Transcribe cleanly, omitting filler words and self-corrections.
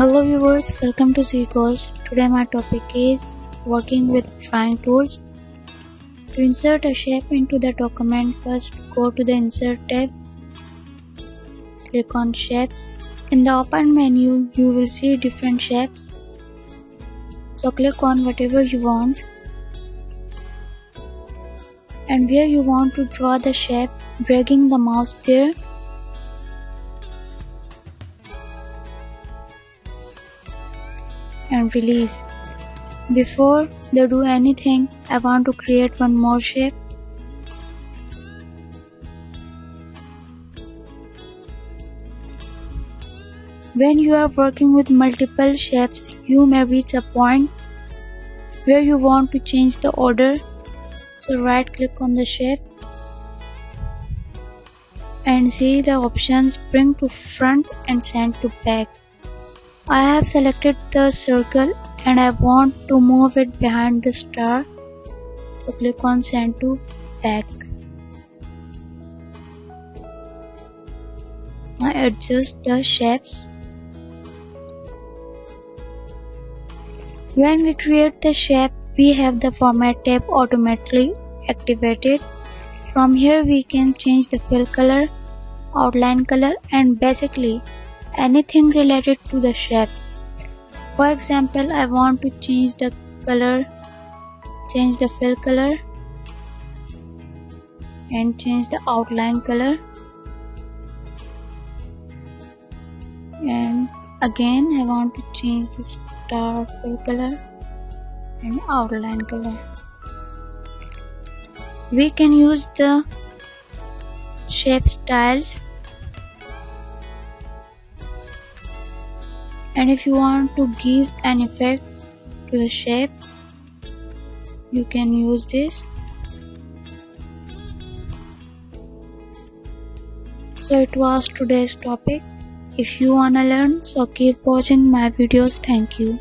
Hello viewers, welcome to Zeegoals. Today my topic is working with drawing tools. To insert a shape into the document, first go to the Insert tab, click on Shapes. In the open menu, you will see different shapes. So click on whatever you want. And where you want to draw the shape, dragging the mouse there. And release. Before they do anything, I want to create one more shape. When you are working with multiple shapes, you may reach a point where you want to change the order. So right click on the shape and see the options bring to front and send to back. I have selected the circle and I want to move it behind the star, so click on send to back. Now adjust the shapes. When we create the shape, we have the format tab automatically activated. From here we can change the fill color, outline color, and basically anything related to the shapes. For example, I want to change the color, change the fill color, and change the outline color. And again, I want to change the star fill color and outline color. We can use the shape styles. And if you want to give an effect to the shape, you can use this. So it was today's topic. If you wanna learn, so keep watching my videos. Thank you.